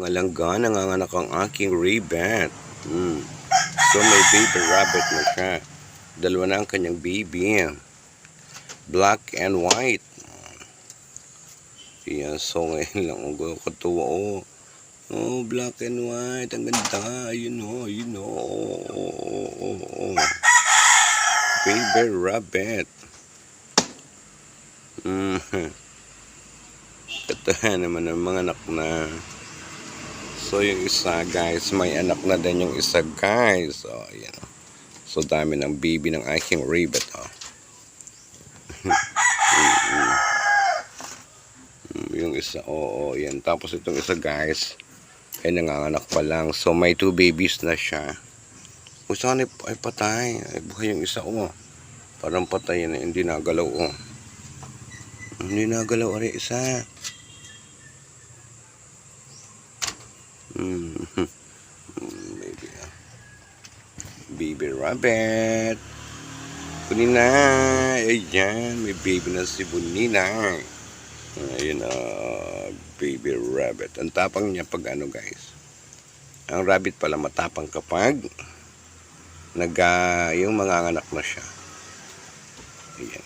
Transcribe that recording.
Malangga, nanganganak ang aking rabbit. So may baby rabbit na siya. Dalawa na ang kanyang baby. Black and white. Yan, so ngayon lang ang katuwa. Oh, black and white. Ang ganda. Ayun o, ayun o. Baby rabbit. Katahan naman ang mga anak na. So yung isa guys, may anak na din yung isa guys. So ayan. So dami ng baby ng aking rabbit. Yung isa, yan. Tapos itong isa guys, ay nanganganak pa lang. So may 2 babies na siya. Kung saan ay patay. Ay buhay yung isa Parang patay na, hindi nagalaw Hindi nagalaw ari isa. Baby rabbit. Bunina. Ayan, may baby na si Bunina. Ayun baby rabbit. Ang tapang niya pag guys. Ang rabbit pala matapang kapag yung mga anak na siya. Ayan.